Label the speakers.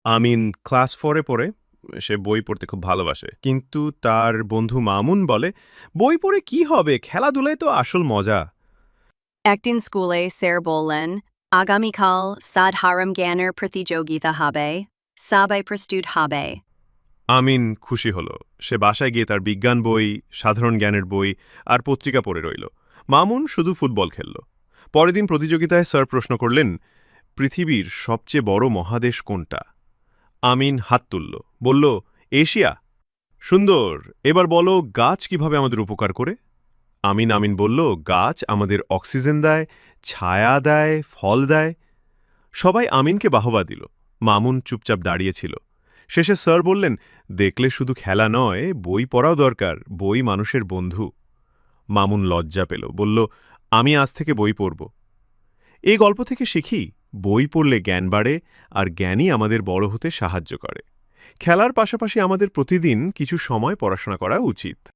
Speaker 1: আমিন class 4-এ পড়ে। সে বই পড়তে খুব ভালোবাসে। কিন্তু তার বন্ধু মামুন বলে, "বই পড়ে কি হবে? খেলাধুলায় তো আসল মজা।"
Speaker 2: একদিন স্কুলে স্যার বললেন, আগামীকাল সাধারণ জ্ঞানের প্রতিযোগিতা হবে, সবাই প্রস্তুত হবে।
Speaker 1: আমিন খুশি হলো। সে বাসায় গিয়ে তার বিজ্ঞান বই, সাধারণ জ্ঞানের বই আর পত্রিকা পড়ে রইল। মামুন শুধু ফুটবল খেলল। পরের দিন প্রতিযোগিতায় স্যার প্রশ্ন করলেন, "পৃথিবীর সবচেয়ে বড় মহাদেশ কোনটা?" আমিন হাত তুলল। বলল, "এশিয়া।" সুন্দর। এবার বলো, গাছ কিভাবে আমাদের উপকার করে? আমিন বলল, "গাছ আমাদের অক্সিজেন দেয়, ছায়া দেয়, ফল দেয়।" সবাই আমিনকে বাহবা দিল। মামুন চুপচাপ দাঁড়িয়েছিল। শেষে স্যার বললেন, "দেখলে শুধু খেলা নয়, বই পড়াও দরকার। বই মানুষের বন্ধু।" মামুন লজ্জা পেল। বলল, "আমি আজ থেকে বই পড়ব।" এই গল্প থেকে শিখি, বই পড়লে জ্ঞান বাড়ে, আর জ্ঞানই আমাদের বড় হতে সাহায্য করে। খেলার পাশাপাশি আমাদের প্রতিদিন কিছু সময় পড়াশোনা করা উচিত।